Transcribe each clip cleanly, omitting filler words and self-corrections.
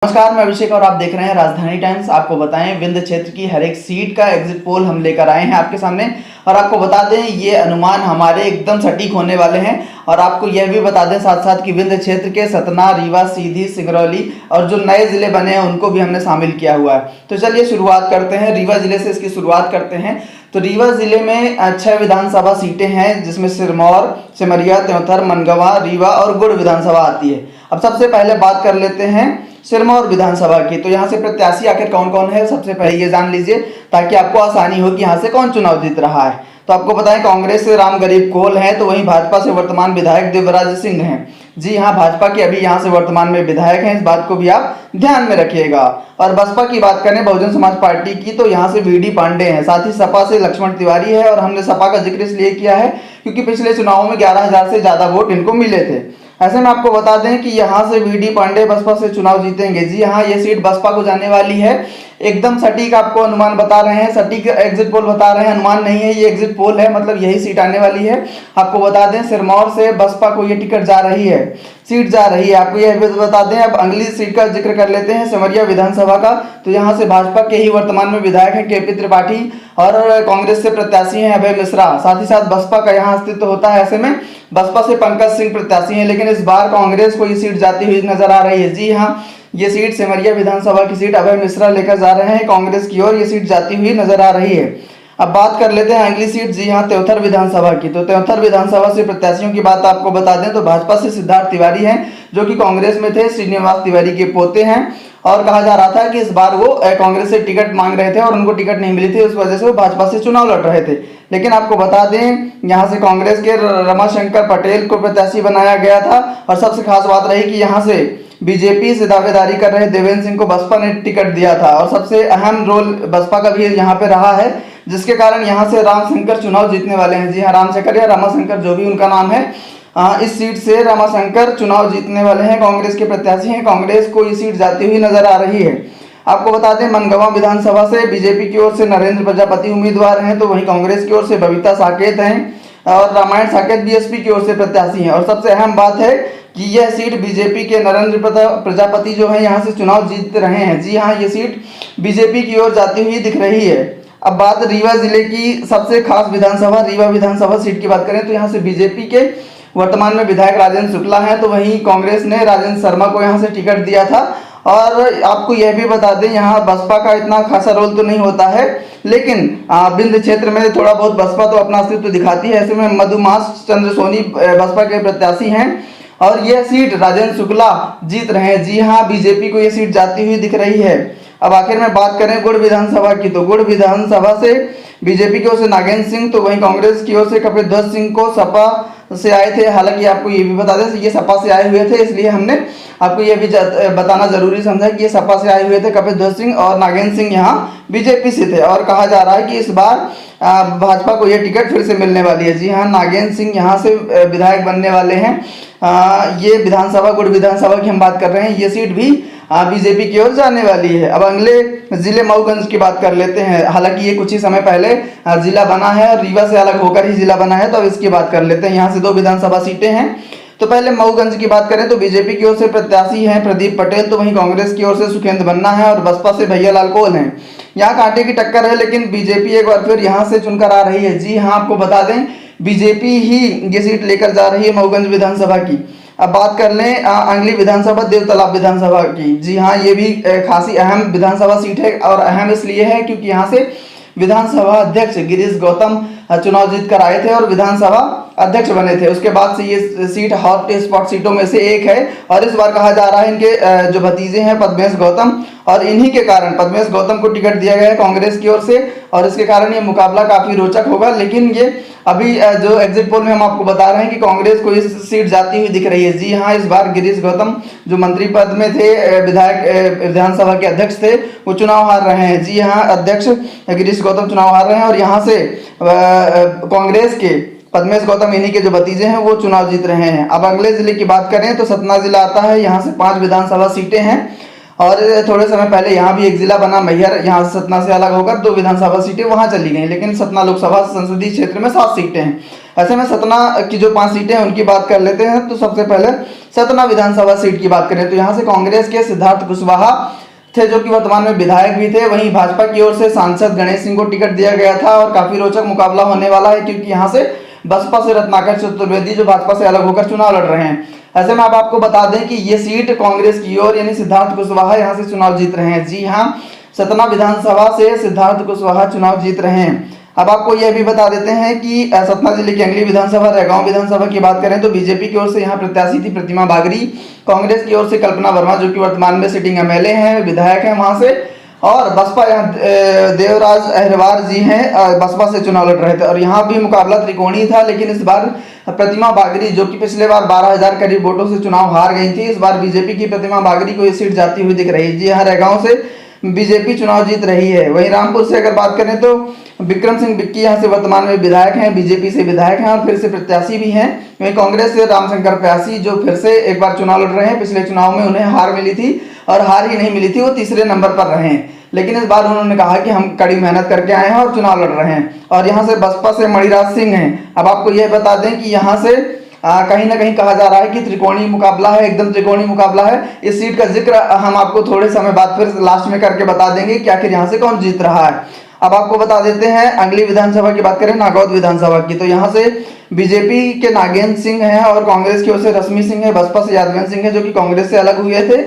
नमस्कार, मैं अभिषेक और आप देख रहे हैं राजधानी टाइम्स। आपको बताएं, विंध्य क्षेत्र की हर एक सीट का एग्जिट पोल हम लेकर आए हैं आपके सामने और आपको बता दें ये अनुमान हमारे एकदम सटीक होने वाले हैं। और आपको यह भी बता दें साथ साथ कि विंध्य क्षेत्र के सतना, रीवा, सीधी, सिंगरौली और जो नए जिले बने हैं उनको भी हमने शामिल किया हुआ है। तो चलिए शुरुआत करते हैं, रीवा जिले से इसकी शुरुआत करते हैं। तो रीवा जिले में 6 विधानसभा सीटें हैं, जिसमें सिरमौर, सिमरिया, त्योंथर, मनगवा, रीवा और गुड़ विधानसभा आती है। अब सबसे पहले बात कर लेते हैं सिरमौर विधानसभा की। तो यहाँ से प्रत्याशी आखिर कौन कौन है, सबसे पहले ये जान लीजिए ताकि आपको आसानी हो कि यहाँ से कौन चुनाव जीत रहा है। तो आपको बताएं, कांग्रेस से राम गरीब कोल हैं, तो वहीं भाजपा से वर्तमान विधायक दिव्यराज सिंह हैं। जी हाँ, भाजपा के अभी यहाँ से वर्तमान में विधायक हैं, इस बात को भी आप ध्यान में रखिएगा। और बसपा की बात करें, बहुजन समाज पार्टी की, तो यहाँ से वीडी पांडे हैं। साथ ही सपा से लक्ष्मण तिवारी है। और हमने सपा का जिक्र इसलिए किया है क्योंकि पिछले चुनावों में 11,000 से ज्यादा वोट इनको मिले थे। ऐसे में आपको बता दें कि यहाँ से वीडी पांडे बसपा से चुनाव जीतेंगे। जी हाँ, ये सीट बसपा को जाने वाली है। एकदम सटीक आपको अनुमान बता रहे हैं, सटीक एग्जिट पोल बता रहे हैं, अनुमान नहीं है, ये एग्जिट पोल है, मतलब यही सीट आने वाली है। आपको बता दें सिरमौर से बसपा को ये टिकट जा रही है, सीट जा रही है। आपको यह भी बता दें, अब अगली सीट का जिक्र कर लेते हैं, सिमरिया विधानसभा का। तो यहाँ से भाजपा के ही वर्तमान में विधायक है केपी त्रिपाठी और कांग्रेस से प्रत्याशी हैं अभय मिश्रा। साथ ही साथ बसपा का यहाँ अस्तित्व होता है। ऐसे में बसपा से पंकज सिंह प्रत्याशी हैं, लेकिन इस बार कांग्रेस को ये सीट जाती हुई नजर आ रही है। जी हाँ, ये सीट सिमरिया विधानसभा की सीट अभय मिश्रा लेकर जा रहे हैं कांग्रेस की ओर, ये सीट जाती हुई नजर आ रही है। अब बात कर लेते हैं अगली सीट, जी हाँ, त्योंथर विधानसभा की। तो त्योंथर विधानसभा से प्रत्याशियों की बात आपको बता दें तो भाजपा से सिद्धार्थ तिवारी हैं, जो कि कांग्रेस में थे, श्रीनिवास तिवारी के पोते हैं। और कहा जा रहा था कि इस बार वो कांग्रेस से टिकट मांग रहे थे और उनको टिकट नहीं मिली थी, उस वजह से वो भाजपा से चुनाव लड़ रहे थे। लेकिन आपको बता दें, यहाँ से कांग्रेस के रमाशंकर पटेल को प्रत्याशी बनाया गया था। और सबसे खास बात रही कि यहाँ से बीजेपी से दावेदारी कर रहे देवेंद्र सिंह को बसपा ने टिकट दिया था। और सबसे अहम रोल बसपा का भी यहाँ पे रहा है, जिसके कारण यहाँ से रामशंकर चुनाव जीतने वाले हैं। जी हाँ, रामशंकर या रामाशंकर जो भी उनका नाम है, इस सीट से रामाशंकर चुनाव जीतने वाले हैं, कांग्रेस के प्रत्याशी हैं। कांग्रेस को ये सीट जाती हुई नजर आ रही है। आपको बता दें, मनगवा विधानसभा से बीजेपी की ओर से नरेंद्र प्रजापति उम्मीदवार हैं, तो वहीं कांग्रेस की ओर से बबीता साकेत हैं और रामायण साकेत बीएसपी की ओर से प्रत्याशी हैं। और सबसे अहम बात है कि यह सीट बीजेपी के नरेंद्र प्रजापति जो है यहाँ से चुनाव जीत रहे हैं। जी हाँ, ये सीट बीजेपी की ओर जाती हुई दिख रही है। अब बात रीवा जिले की सबसे खास विधानसभा, रीवा विधानसभा सीट की बात करें तो यहाँ से बीजेपी के वर्तमान में विधायक राजेंद्र शुक्ला हैं, तो वहीं कांग्रेस ने राजेंद्र शर्मा को यहाँ से टिकट दिया था। और आपको यह भी बता दें, यहाँ बसपा का इतना खासा रोल तो नहीं होता है, लेकिन विंध्य क्षेत्र में थोड़ा बहुत बसपा तो अपना अस्तित्व दिखाती है। ऐसे में मधुमास चंद्र सोनी बसपा के प्रत्याशी हैं और यह सीट राजेंद्र शुक्ला जीत रहे हैं। जी हाँ, बीजेपी को यह सीट जाती हुई दिख रही है। अब आखिर में बात करें गुड़ विधानसभा की, तो गुड़ विधानसभा से बीजेपी की ओर से नागेंद्र सिंह, तो वहीं कांग्रेस की ओर से कपिलध्वज सिंह को सपा से आए थे। हालांकि आपको ये भी बता दें, ये सपा से आए हुए थे, इसलिए हमने आपको ये भी बताना जरूरी समझा कि ये सपा से आए हुए थे कपिलध्वज सिंह, और नागेंद्र सिंह यहाँ बीजेपी से थे। और कहा जा रहा है कि इस बार भाजपा को यह टिकट फिर से मिलने वाली है। जी हाँ, नागेंद्र सिंह यहाँ से विधायक बनने वाले हैं। ये विधानसभा, गुड़ विधानसभा की हम बात कर रहे हैं, ये सीट भी बीजेपी की ओर जाने वाली है। अब अगले जिले मऊगंज की बात कर लेते हैं। हालांकि ये कुछ ही समय पहले जिला बना है और रीवा से अलग होकर ही जिला बना है, तो अब इसकी बात कर लेते हैं। यहाँ से 2 विधानसभा सीटें हैं। तो पहले मऊगंज की बात करें तो बीजेपी की ओर से प्रत्याशी हैं प्रदीप पटेल, तो वहीं कांग्रेस की ओर से सुखेंद्र बन्ना है और बसपा से भैया लाल कोल हैं। यहाँ कांटे की टक्कर है, लेकिन बीजेपी एक बार फिर यहाँ से चुनकर आ रही है। जी हाँ, आपको बता दें, बीजेपी ही ये सीट लेकर जा रही है मऊगंज विधानसभा की। अब बात कर लें अंगली विधानसभा, देवतालाब विधानसभा की। जी हाँ, ये भी खासी अहम विधानसभा सीट है और अहम इसलिए है क्योंकि यहाँ से विधानसभा अध्यक्ष गिरीश गौतम चुनाव जीत कर आए थे और विधानसभा अध्यक्ष बने थे। उसके बाद से ये सीट हॉट स्पॉट सीटों में से एक है और इस बार कहा जा रहा है इनके जो भतीजे हैं पद्मेश गौतम, और इन्हीं के कारण पद्मेश गौतम को टिकट दिया गया है कांग्रेस की ओर से, और इसके कारण ये मुकाबला काफी रोचक होगा। लेकिन ये अभी जो एग्जिट पोल में हम आपको बता रहे हैं कि कांग्रेस को इस सीट जाती हुई दिख रही है। जी हाँ, इस बार गिरीश गौतम जो मंत्री पद में थे, विधायक विधानसभा के अध्यक्ष थे, वो चुनाव हार रहे हैं। जी हाँ, अध्यक्ष गिरीश गौतम चुनाव हार रहे हैं और यहाँ से कांग्रेस के पद्मेश गौतम, इन्हीं के जो भतीजे हैं, वो चुनाव जीत रहे हैं। अब अगले जिले की बात करें तो सतना जिला आता है। यहाँ से 5 विधानसभा सीटें हैं और थोड़े समय पहले यहाँ भी एक जिला बना मैहर, यहाँ से सतना से अलग होकर 2 विधानसभा सीटें वहाँ चली गई, लेकिन सतना लोकसभा संसदीय क्षेत्र में 7 सीटें हैं। ऐसे में सतना की जो 5 सीटें हैं उनकी बात कर लेते हैं। तो सबसे पहले सतना विधानसभा सीट की बात करें तो यहाँ से कांग्रेस के सिद्धार्थ कुशवाहा थे, जो कि वर्तमान में विधायक भी थे। वहीं भाजपा की ओर से सांसद गणेश सिंह को टिकट दिया गया था और काफी रोचक मुकाबला होने वाला है, क्योंकि यहाँ से बसपा से रत्नाकर चतुर्वेदी जो भाजपा से अलग होकर चुनाव लड़ रहे हैं। ऐसे में अब आपको बता दें कि ये सीट कांग्रेस की ओर यानी सिद्धार्थ कुशवाहा यहाँ से चुनाव जीत रहे हैं। जी हाँ, सतना विधानसभा से सिद्धार्थ कुशवाहा चुनाव जीत रहे हैं। अब आपको यह भी बता देते हैं कि सतना जिले की अंगली विधानसभा, रैगांव विधानसभा की बात करें तो बीजेपी की ओर से यहाँ प्रत्याशी थी प्रतिमा बागरी, कांग्रेस की ओर से कल्पना वर्मा जो कि वर्तमान में सिटिंग एमएलए हैं, विधायक हैं वहां से, और बसपा यहाँ देवराज अहरवार जी हैं, बसपा से चुनाव लड़ रहे थे। और यहाँ भी मुकाबला त्रिकोणीय था, लेकिन इस बार प्रतिमा बागरी जो कि पिछले बार 12,000 करीब वोटों से चुनाव हार गई थी, इस बार बीजेपी की प्रतिमा बागरी को ये सीट जाती हुई दिख रही है। जी हाँ, रैगांव से बीजेपी चुनाव जीत रही है। वहीं रामपुर से अगर बात करें तो विक्रम सिंह बिक्की यहाँ से वर्तमान में विधायक हैं, बीजेपी से विधायक हैं और फिर से प्रत्याशी भी हैं। वहीं कांग्रेस से रामशंकर प्यासी जो फिर से एक बार चुनाव लड़ रहे हैं। पिछले चुनाव में उन्हें हार मिली थी और हार ही नहीं मिली थी, वो तीसरे नंबर पर रहे हैं, लेकिन इस बार उन्होंने कहा कि हम कड़ी मेहनत करके आए हैं और चुनाव लड़ रहे हैं। और यहाँ से बसपा से मणिराज सिंह हैं। अब आपको यह बता दें कि यहाँ से कहीं ना कहीं कहा जा रहा है कि त्रिकोणीय मुकाबला है, एकदम त्रिकोणीय मुकाबला है। इस सीट का जिक्र हम आपको थोड़े समय बाद फिर लास्ट में करके बता देंगे कि आखिर यहाँ से कौन जीत रहा है। अब आपको बता देते हैं अंगली विधानसभा की बात करें, नागौद विधानसभा की, तो यहाँ से बीजेपी के नागेंद्र सिंह हैं और कांग्रेस की ओर से रश्मि सिंह है, बसपा से यादवेंद्र सिंह है जो कि कांग्रेस से अलग हुए थे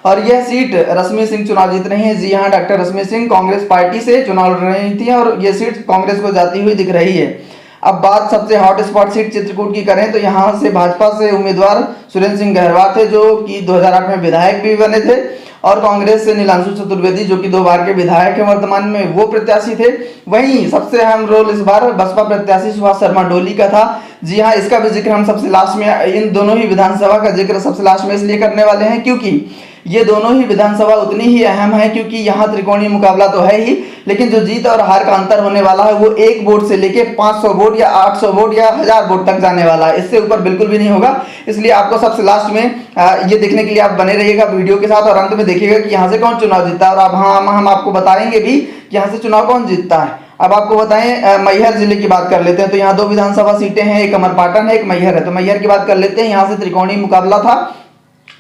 और यह सीट रश्मि सिंह चुनाव जीत रही है। जी हाँ, डॉक्टर रश्मि सिंह कांग्रेस पार्टी से चुनाव लड़ रही थी और यह सीट कांग्रेस को जाती हुई दिख रही है। अब बात सबसे हॉट स्पॉट सीट चित्रकूट की करें तो यहाँ से भाजपा से उम्मीदवार सुरेंद्र सिंह गहरवार थे जो कि 2008 में विधायक भी बने थे और कांग्रेस से नीलांशु चतुर्वेदी जो कि 2 बार के विधायक हैं वर्तमान में, वो प्रत्याशी थे। वहीं सबसे अहम रोल इस बार बसपा प्रत्याशी सुभाष शर्मा डोली का था। जी हाँ, इसका भी जिक्र हम सबसे लास्ट में, इन दोनों ही विधानसभा का जिक्र सबसे लास्ट में इसलिए करने वाले हैं क्योंकि ये दोनों ही विधानसभा उतनी ही अहम है, क्योंकि यहाँ त्रिकोणीय मुकाबला तो है ही, लेकिन जो जीत और हार का अंतर होने वाला है वो 1 वोट से लेके 500 वोट या 800 वोट या 1000 वोट तक जाने वाला है, इससे ऊपर बिल्कुल भी नहीं होगा। इसलिए आपको सबसे लास्ट में ये देखने के लिए आप बने रहिएगा वीडियो के साथ और अंत में देखिएगा कि यहाँ से कौन चुनाव जीतता है। और अब हम आपको बताएंगे भी कि यहाँ से चुनाव कौन जीतता है। अब आपको बताएं मैहर जिले की बात कर लेते हैं, तो यहाँ 2 विधानसभा सीटें हैं, एक अमरपाटन है, एक मैहर है। तो मैहर की बात कर लेते हैं, यहाँ से त्रिकोणीय मुकाबला था,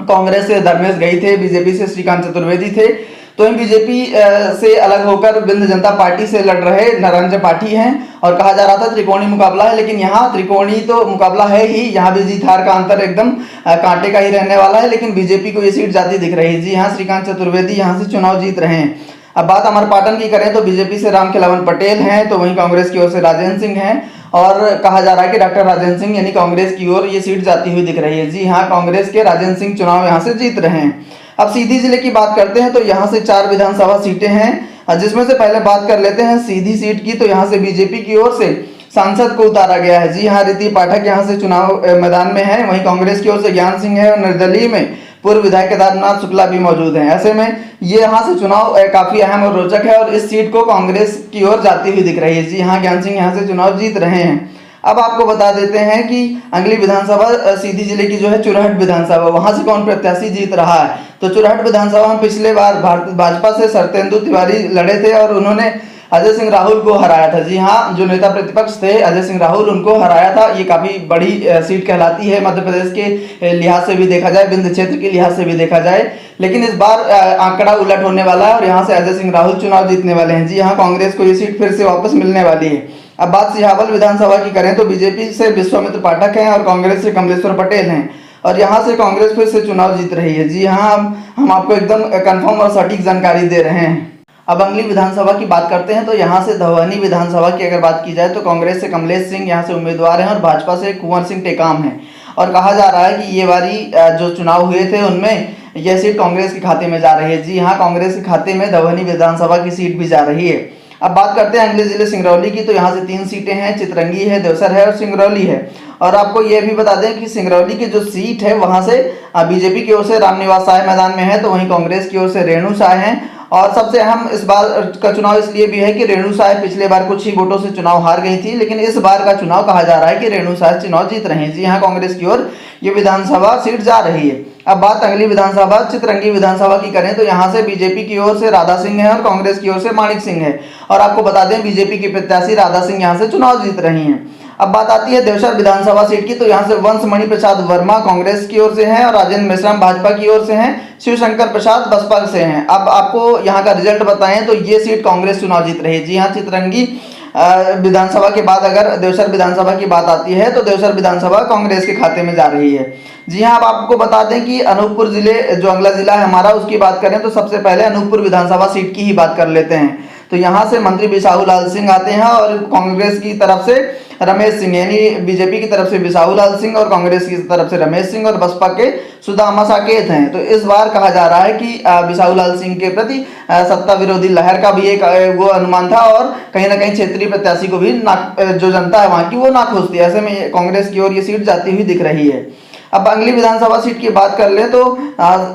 कांग्रेस से धर्मेश गई थे, बीजेपी से श्रीकांत चतुर्वेदी थे। तो इन बीजेपी से अलग होकर विंध्य जनता पार्टी से लड़ रहे नरेंद्र पाठी हैं और कहा जा रहा था त्रिकोणीय मुकाबला है, लेकिन यहाँ त्रिकोणीय तो मुकाबला है ही, यहाँ भी जीत हार का अंतर एकदम कांटे का ही रहने वाला है, लेकिन बीजेपी को ये सीट जाती दिख रही है। जी हाँ, श्रीकांत चतुर्वेदी यहाँ से चुनाव जीत रहे हैं। अब बात अमरपाटन की करें तो बीजेपी से रामखेलावन पटेल हैं, तो वहीं कांग्रेस की ओर से राजेंद्र सिंह हैं और कहा जा रहा है कि डॉक्टर राजेंद्र सिंह यानी कांग्रेस की ओर ये सीट जाती हुई दिख रही है। जी हाँ, कांग्रेस के राजेंद्र सिंह चुनाव यहाँ से जीत रहे हैं। अब सीधी जिले की बात करते हैं तो यहाँ से 4 विधानसभा सीटें हैं, जिसमें से पहले बात कर लेते हैं सीधी सीट की। तो यहाँ से बीजेपी की ओर से सांसद को उतारा गया है। जी हाँ, रीति पाठक यहाँ से चुनाव मैदान में है। वहीं कांग्रेस की ओर से ज्ञान सिंह है और निर्दलीय में पूर्व विधायक केदारनाथ शुक्ला भी मौजूद हैं। ऐसे में ये यहाँ से चुनाव काफी अहम और रोचक है और इस सीट को कांग्रेस की ओर जाती हुई दिख रही है। जी हाँ, ज्ञान सिंह यहाँ से चुनाव जीत रहे हैं। अब आपको बता देते हैं कि अगली विधानसभा सीधी जिले की जो है चुरहट विधानसभा, वहां से कौन प्रत्याशी जीत रहा है। तो चुरहट विधानसभा में पिछले बार भाजपा से सरतेंदु तिवारी लड़े थे और उन्होंने अजय सिंह राहुल को हराया था। जी हाँ, जो नेता प्रतिपक्ष थे अजय सिंह राहुल, उनको हराया था। ये काफी बड़ी सीट कहलाती है मध्य प्रदेश के लिहाज से भी देखा जाए, विंध्य क्षेत्र के लिहाज से भी देखा जाए, लेकिन इस बार आंकड़ा उलट होने वाला है और यहाँ से अजय सिंह राहुल चुनाव जीतने वाले हैं। जी हाँ, कांग्रेस को ये सीट फिर से वापस मिलने वाली है। अब बात सिहावल विधानसभा की करें तो बीजेपी से विश्वामित्र पाठक हैं और कांग्रेस से कमलेश्वर पटेल हैं और यहाँ से कांग्रेस फिर से चुनाव जीत रही है। जी हाँ, हम आपको एकदम कंफर्म और सटीक जानकारी दे रहे हैं। अब अगली विधानसभा की बात करते हैं तो यहाँ से धवनी विधानसभा की अगर बात की जाए तो कांग्रेस से कमलेश सिंह यहाँ से उम्मीदवार हैं और भाजपा से कुंवर सिंह टेकाम हैं और कहा जा रहा है कि ये बारी जो चुनाव हुए थे उनमें यह सीट कांग्रेस के खाते में जा रही है। जी हाँ, कांग्रेस के खाते में धवनी विधानसभा की सीट भी जा रही है। अब बात करते हैं अगले जिले सिंगरौली की, तो यहाँ से 3 सीटें हैं, चितरंगी है, देवसर है और सिंगरौली है। और आपको यह भी बता दें कि सिंगरौली की जो सीट है वहां से बीजेपी की ओर से रामनिवास साय मैदान में है, तो वहीं कांग्रेस की ओर से रेणु साय हैं। और सबसे अहम इस बार का चुनाव इसलिए भी है कि रेणु साय पिछले बार कुछ ही वोटों से चुनाव हार गई थी, लेकिन इस बार का चुनाव कहा जा रहा है कि रेणु साय चुनाव जीत रहे हैं। जी हाँ, कांग्रेस की ओर ये विधानसभा सीट जा रही है। अब बात अगली विधानसभा चितरंगी विधानसभा की करें तो यहाँ से बीजेपी की ओर से राधा सिंह है और कांग्रेस की ओर से माणिक सिंह है। और आपको बता दें बीजेपी की प्रत्याशी राधा सिंह यहाँ से चुनाव जीत रही हैं। अब बात आती है देवसर विधानसभा सीट की, तो यहाँ से वंशमणि प्रसाद वर्मा कांग्रेस की ओर से हैं और राजेंद्र मेश्राम भाजपा की ओर से हैं, शिवशंकर प्रसाद बसपा से हैं। अब आपको यहाँ का रिजल्ट बताएं तो ये सीट कांग्रेस चुनाव जीत रही है। जी हाँ, चितरंगी विधानसभा के बाद अगर देवसर विधानसभा की बात आती है तो देवसर विधानसभा कांग्रेस के खाते में जा रही है। जी हाँ, अब आपको बता दें कि अनूपपुर जिले जो अगला जिला है हमारा, उसकी बात करें तो सबसे पहले अनूपपुर विधानसभा सीट की ही बात कर लेते हैं। तो यहाँ से मंत्री बिसाहू लाल सिंह आते हैं और कांग्रेस की तरफ से रमेश सिंह, यानी बीजेपी की तरफ से बिसाहू लाल सिंह और कांग्रेस की तरफ से रमेश सिंह और बसपा के सुदामा साकेत हैं। तो इस बार कहा जा रहा है कि बिसाहू लाल सिंह के प्रति सत्ता विरोधी लहर का भी एक वो अनुमान था और कहीं ना कहीं क्षेत्रीय प्रत्याशी को भी जो जनता है वहां की वो नाखुश थी। ऐसे में कांग्रेस की ओर ये सीट जाती हुई दिख रही है। अब अगली विधानसभा सीट की बात कर ले तो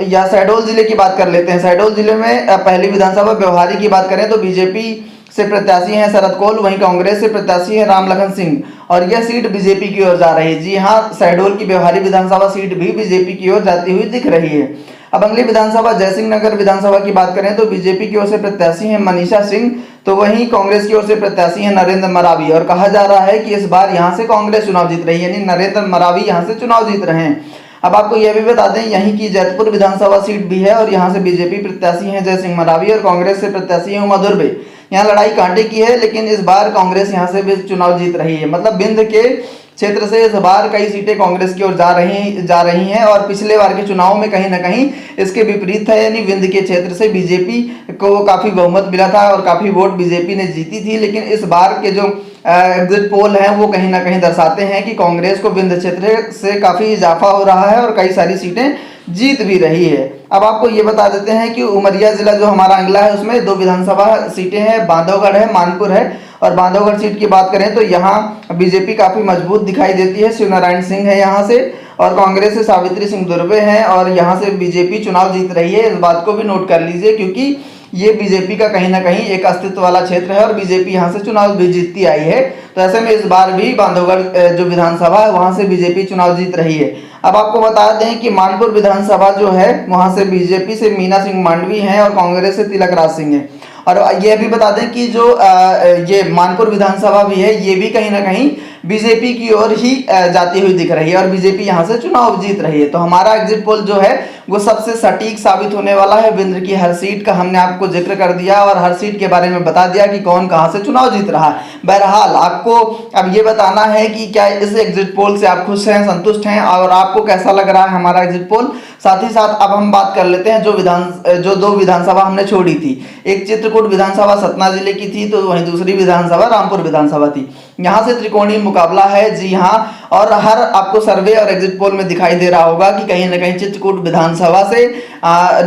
या शहडोल जिले की बात कर लेते हैं। शहडोल जिले में पहली विधानसभा व्यवहारी की बात करें तो बीजेपी से प्रत्याशी हैं शरद कोल, वहीं कांग्रेस से प्रत्याशी हैं राम लखन सिंह और यह सीट बीजेपी की ओर जा रही है। जी हाँ, शहडोल की व्यवहारी विधानसभा सीट भी बीजेपी की ओर जाती हुई दिख रही है। अब अगली विधानसभा जयसिंह नगर विधानसभा की बात करें तो बीजेपी की ओर से प्रत्याशी हैं मनीषा सिंह, तो वहीं कांग्रेस की ओर से प्रत्याशी हैं नरेंद्र मरावी और कहा जा रहा है कि इस बार यहां से कांग्रेस चुनाव जीत रही है, यानी नरेंद्र मरावी यहां से चुनाव जीत रहे हैं। अब आपको यह भी बता दें यहीं की जैतपुर विधानसभा सीट भी है और यहां से बीजेपी प्रत्याशी हैं जयसिंह मरावी और कांग्रेस से प्रत्याशी हैं उमा दुर्बे। यहाँ लड़ाई कांटे की है, लेकिन इस बार कांग्रेस यहां से भी चुनाव जीत रही है। मतलब बिंद के क्षेत्र से इस बार कई सीटें कांग्रेस की ओर जा रही हैं और पिछले बार के चुनाव में कहीं ना कहीं इसके विपरीत है, यानी विंध्य के क्षेत्र से बीजेपी को काफी बहुमत मिला था और काफी वोट बीजेपी ने जीती थी। लेकिन इस बार के जो एग्जिट पोल हैं वो कहीं ना कहीं दर्शाते हैं कि कांग्रेस को विंध्य क्षेत्र से काफी इजाफा हो रहा है और कई सारी सीटें जीत भी रही है। अब आपको ये बता देते हैं कि उमरिया जिला जो हमारा अगला है उसमें 2 विधानसभा सीटें हैं, बांधवगढ़ है, मानपुर है। और बांधवगढ़ सीट की बात करें तो यहाँ बीजेपी काफी मजबूत दिखाई देती है, शिवनारायण सिंह है यहाँ से और कांग्रेस से सावित्री सिंह दुर्वे हैं और यहाँ से बीजेपी चुनाव जीत रही है। इस बात को भी नोट कर लीजिए क्योंकि ये बीजेपी का कहीं ना कहीं एक अस्तित्व वाला क्षेत्र है और बीजेपी यहाँ से चुनाव भी जीतती आई है। तो ऐसे में इस बार भी बांधवगढ़ जो विधानसभा है वहां से बीजेपी चुनाव जीत रही है। अब आपको बता दें कि मानपुर विधानसभा जो है वहां से बीजेपी से मीना सिंह मांडवी हैं और कांग्रेस से तिलक राज सिंह है। और यह भी बता दें कि जो ये मानपुर विधानसभा भी है ये भी कहीं ना कहीं बीजेपी की ओर ही जाती हुई दिख रही है और बीजेपी यहां से चुनाव जीत रही है। तो हमारा एग्जिट पोल जो है वो सबसे सटीक साबित होने वाला है। विंध्य की हर सीट का हमने आपको जिक्र कर दिया और हर सीट के बारे में बता दिया कि कौन कहां से चुनाव जीत रहा है। बहरहाल आपको अब ये बताना है कि क्या इस एग्जिट पोल से आप खुश हैं, संतुष्ट हैं और आपको कैसा लग रहा है हमारा एग्जिट पोल। साथ ही साथ अब हम बात कर लेते हैं जो 2 विधानसभा हमने छोड़ी थी। एक चित्रकूट विधानसभा सतना जिले की थी, तो वहीं दूसरी विधानसभा रामपुर विधानसभा थी। यहाँ से त्रिकोणीय मुकाबला है। जी हाँ, और हर आपको सर्वे और एग्जिट पोल में दिखाई दे रहा होगा कि कहीं ना कहीं चित्रकूट विधानसभा से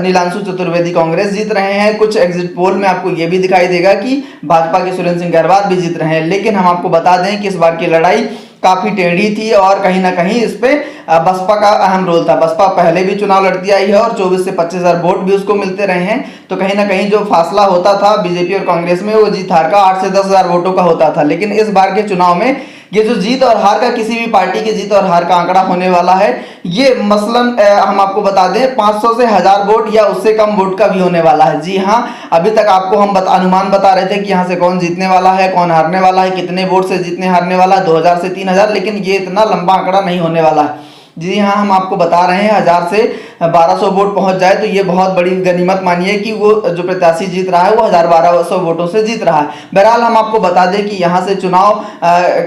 नीलांशु चतुर्वेदी कांग्रेस जीत रहे हैं। कुछ एग्जिट पोल में आपको ये भी दिखाई देगा कि भाजपा के सुरेंद्र सिंह गहरवाल भी जीत रहे हैं। लेकिन हम आपको बता दें कि इस बार की लड़ाई काफी टेढ़ी थी और कहीं ना कहीं इस पे बसपा का अहम रोल था। बसपा पहले भी चुनाव लड़ती आई है और 24 से 25 हजार वोट भी उसको मिलते रहे हैं। तो कहीं ना कहीं जो फासला होता था बीजेपी और कांग्रेस में वो जीत हार का 8 से 10 हजार वोटों का होता था। लेकिन इस बार के चुनाव में ये जो जीत और हार का किसी भी पार्टी की जीत और हार का आंकड़ा होने वाला है, ये मसलन हम आपको बता दें 500 से 1000 वोट या उससे कम वोट का भी होने वाला है। जी हाँ, अभी तक आपको हम अनुमान बता रहे थे कि यहाँ से कौन जीतने वाला है, कौन हारने वाला है, कितने वोट से जीतने हारने वाला है, 2000 से 3000, लेकिन ये इतना लंबा आंकड़ा नहीं होने वाला है। जी हाँ, हम आपको बता रहे हैं 1000 से 1200 वोट पहुंच जाए तो ये बहुत बड़ी गनीमत मानिए कि वो जो प्रत्याशी जीत रहा है वो 1000-1200 वोटों से जीत रहा है। बहरहाल हम आपको बता दें कि यहाँ से चुनाव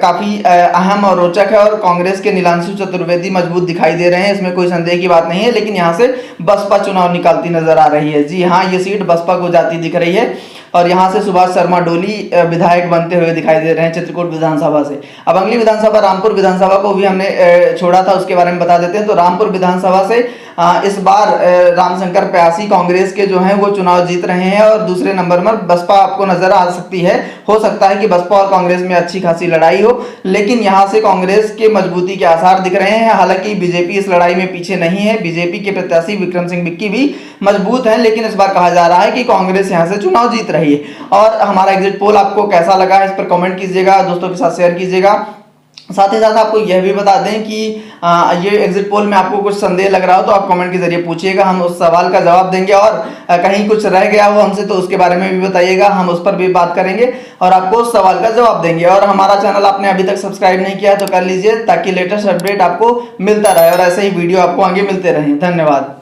काफी अहम और रोचक है और कांग्रेस के नीलांशु चतुर्वेदी मजबूत दिखाई दे रहे हैं, इसमें कोई संदेह की बात नहीं है। लेकिन यहाँ से बसपा चुनाव निकालती नजर आ रही है। जी हाँ, ये सीट बसपा को जाती दिख रही है और यहाँ से सुभाष शर्मा डोली विधायक बनते हुए दिखाई दे रहे हैं चित्रकूट विधानसभा से। अब अगली विधानसभा रामपुर विधानसभा को भी हमने छोड़ा था, उसके बारे में बता देते हैं। तो रामपुर विधानसभा से इस बार रामशंकर प्यासी कांग्रेस के जो हैं वो चुनाव जीत रहे हैं और दूसरे नंबर पर बसपा आपको नजर आ सकती है। हो सकता है कि बसपा और कांग्रेस में अच्छी खासी लड़ाई हो, लेकिन यहाँ से कांग्रेस के मजबूती के आसार दिख रहे हैं। हालांकि बीजेपी इस लड़ाई में पीछे नहीं है, बीजेपी के प्रत्याशी विक्रम सिंह बिक्की भी मजबूत हैं, लेकिन इस बार कहा जा रहा है कि कांग्रेस यहाँ से चुनाव जीत रही है। और हमारा एग्जिट पोल आपको कैसा लगा है इस पर कमेंट कीजिएगा, दोस्तों के साथ शेयर कीजिएगा। साथ ही साथ आपको यह भी बता दें कि ये एग्जिट पोल में आपको कुछ संदेह लग रहा हो तो आप कमेंट के जरिए पूछिएगा, हम उस सवाल का जवाब देंगे। और कहीं कुछ रह गया हो हमसे तो उसके बारे में भी बताइएगा, हम उस पर भी बात करेंगे और आपको उस सवाल का जवाब देंगे। और हमारा चैनल आपने अभी तक सब्सक्राइब नहीं किया तो कर लीजिए, ताकि लेटेस्ट अपडेट आपको मिलता रहे और ऐसे ही वीडियो आपको आगे मिलते रहें। धन्यवाद।